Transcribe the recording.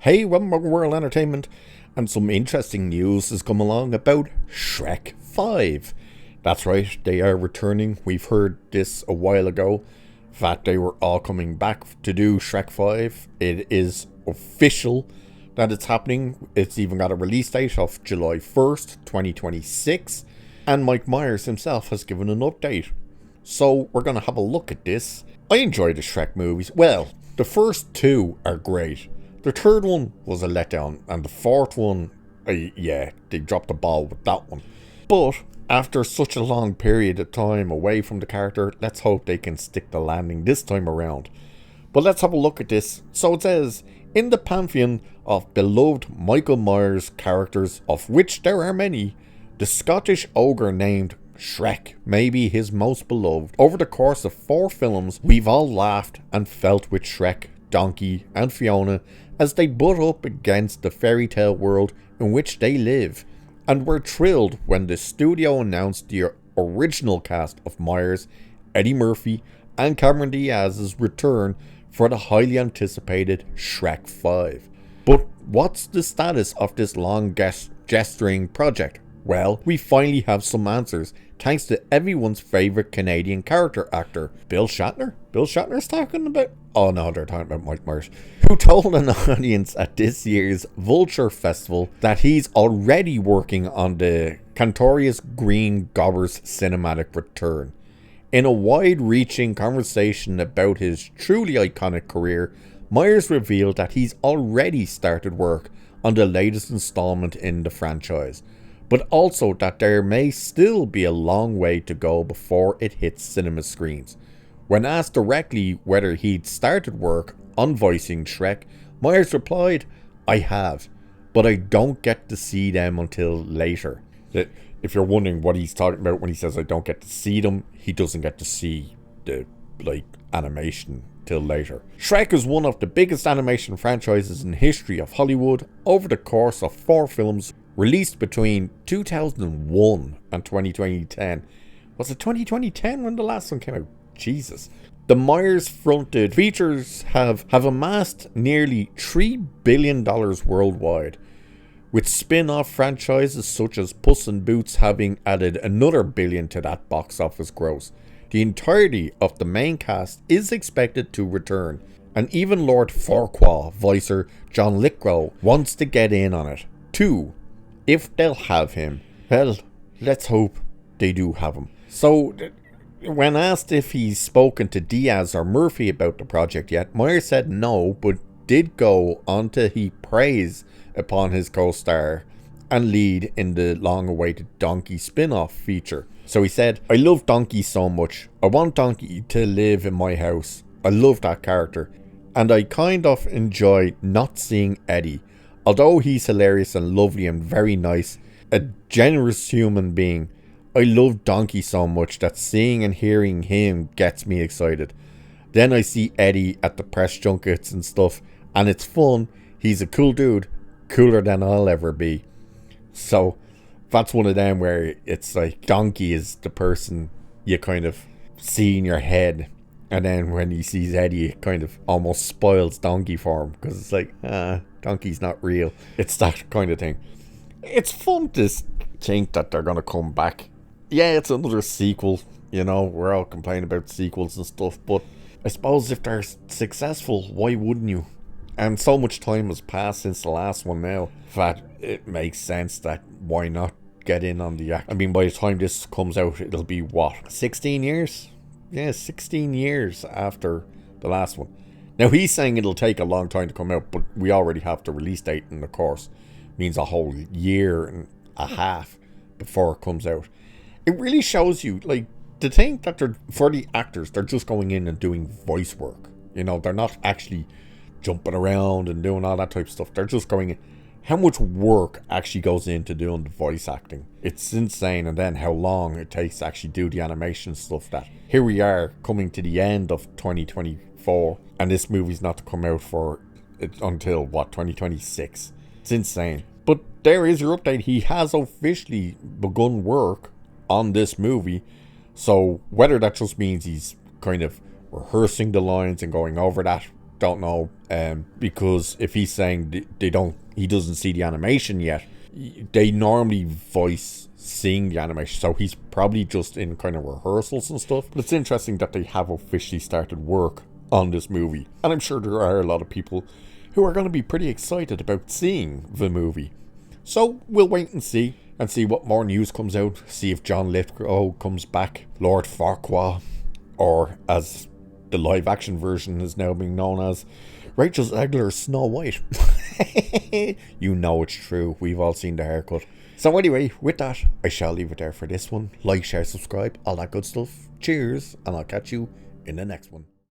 Hey, welcome to World Entertainment, and some interesting news has come along about Shrek 5. That's right, they are returning. We've heard this a while ago, that they were all coming back to do Shrek 5. It is official that it's happening. It's even got a release date of July 1st, 2026, and Mike Myers himself has given an update. So we're going to have a look at this. I enjoy the Shrek movies. Well, the first two are great. The third one was a letdown, and the fourth one, they dropped the ball with that one. But after such a long period of time away from the character, let's hope they can stick the landing this time around. But let's have a look at this. So it says, in the pantheon of beloved Michael Myers characters, of which there are many, the Scottish ogre named Shrek may be his most beloved. Over the course of 4 films, we've all laughed and felt with Shrek, Donkey, and Fiona as they butt up against the fairy tale world in which they live, and were thrilled when the studio announced the original cast of Myers, Eddie Murphy, and Cameron Diaz's return for the highly anticipated Shrek 5. But what's the status of this long gesturing project? Well, we finally have some answers, thanks to everyone's favourite Canadian character actor, Bill Shatner. Bill Shatner's talking about... Oh no, they're talking about Mike Myers. Who told an audience at this year's Vulture Festival that he's already working on the Cantorius Green Gobber's cinematic return. In a wide-reaching conversation about his truly iconic career, Myers revealed that he's already started work on the latest installment in the franchise, but also that there may still be a long way to go before it hits cinema screens. When asked directly whether he'd started work on voicing Shrek, Myers replied, "I have, but I don't get to see them until later." If you're wondering what he's talking about when he says I don't get to see them, he doesn't get to see the animation till later. Shrek is one of the biggest animation franchises in the history of Hollywood. Over the course of 4 films released between 2001 and 2010. Was it 2010 when the last one came out? Jesus. The Myers-fronted features have amassed nearly $3 billion worldwide, with spin-off franchises such as Puss in Boots having added another billion to that box office gross. The entirety of the main cast is expected to return, and even Lord Farquaad voicer John Lithgow wants to get in on it too. If they'll have him, well, let's hope they do have him. So, when asked if he's spoken to Diaz or Murphy about the project yet, Myers said no, but did go on to heap praise upon his co-star and lead in the long-awaited Donkey spin-off feature. So he said, "I love Donkey so much. I want Donkey to live in my house. I love that character. And I kind of enjoy not seeing Eddie. Although he's hilarious and lovely and very nice, a generous human being, I love Donkey so much that seeing and hearing him gets me excited. Then I see Eddie at the press junkets and stuff, and it's fun. He's a cool dude, cooler than I'll ever be." So that's one of them where it's like Donkey is the person you kind of see in your head, and then when he sees Eddie, it kind of almost spoils Donkey for him, because it's like, Donkey's not real. It's that kind of thing. It's fun to think that they're going to come back. Yeah, it's another sequel, we're all complaining about sequels and stuff, but I suppose if they're successful, why wouldn't you? And so much time has passed since the last one now that it makes sense that why not get in on the act. I mean, by the time this comes out, it'll be what, 16 years? Yeah, 16 years after the last one. Now, he's saying it'll take a long time to come out, but we already have the release date, and of course means a whole year and a half before it comes out. It really shows you, to think that for the actors, they're just going in and doing voice work. They're not actually jumping around and doing all that type of stuff. They're just going in. How much work actually goes into doing the voice acting? It's insane. And then how long it takes to actually do the animation stuff. That here we are coming to the end of 2024, and this movie's not to come out for until 2026. It's insane. But there is your update. He has officially begun work on this movie. So whether that just means he's kind of rehearsing the lines and going over that don't know, because if he's saying he doesn't see the animation yet, they normally voice seeing the animation, so he's probably just in kind of rehearsals and stuff. But it's interesting that they have officially started work on this movie, and I'm sure there are a lot of people who are going to be pretty excited about seeing the movie. So we'll wait and see what more news comes out, see if John Lithgow comes back, Lord Farquaad, or as the live action version is now being known as, Rachel Zegler's Snow White. You know it's true, we've all seen the haircut. So anyway, with that, I shall leave it there for this one. Like, share, subscribe, all that good stuff. Cheers, and I'll catch you in the next one.